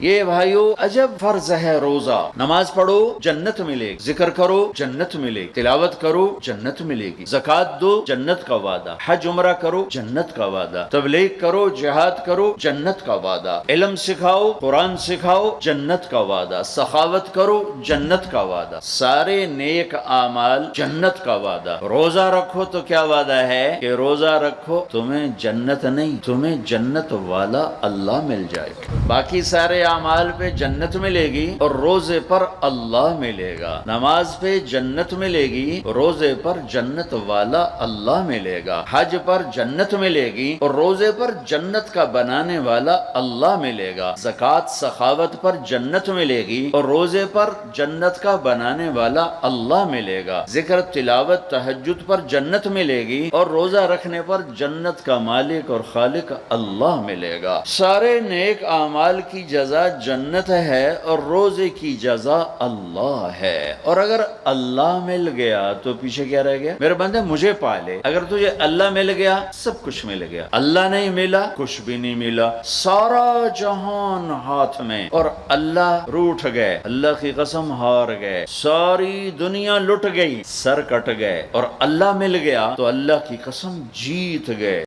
یہ بھائیو عجب فرض ہے روزہ. نماز پڑھو جنت ملے گی, ذکر کرو جنت ملے گی, تلاوت کرو جنت ملے گی, زکات دو جنت کا وعدہ, حج عمرہ کرو جنت کا وعدہ, تبلیغ کرو جہاد کرو جنت کا وعدہ, علم سکھاؤ قرآن سکھاؤ جنت کا وعدہ, سخاوت کرو جنت کا وعدہ, سارے نیک اعمال جنت کا وعدہ. روزہ رکھو تو کیا وعدہ ہے کہ روزہ رکھو تمہیں جنت نہیں تمہیں جنت والا اللہ مل جائے گا. باقی سارے اعمال پہ جنت ملے گی اور روزے پر اللہ ملے گا. نماز پہ جنت ملے گی, روزے پر جنت والا اللہ ملے گا. حج پر جنت ملے گی اور روزے پر جنت کا بنانے والا اللہ ملے گا. زکات سخاوت پر جنت ملے گی اور روزے پر جنت کا بنانے والا اللہ ملے گا. ذکر تلاوت تہجد پر جنت ملے گی اور روزہ رکھنے پر جنت کا مالک اور خالق اللہ ملے گا. سارے نیک اعمال کی جزا جنت ہے اور روزے کی جزا اللہ ہے. اور اگر اللہ مل گیا تو پیچھے کیا رہ گیا؟ میرے بندے مجھے پالے. اگر تجھے اللہ مل گیا سب کچھ مل گیا, اللہ نہیں ملا کچھ بھی نہیں ملا. سارا جہان ہاتھ میں اور اللہ روٹھ گئے, اللہ کی قسم ہار گئے, ساری دنیا لٹ گئی, سر کٹ گئے, اور اللہ مل گیا تو اللہ کی قسم جیت گئے.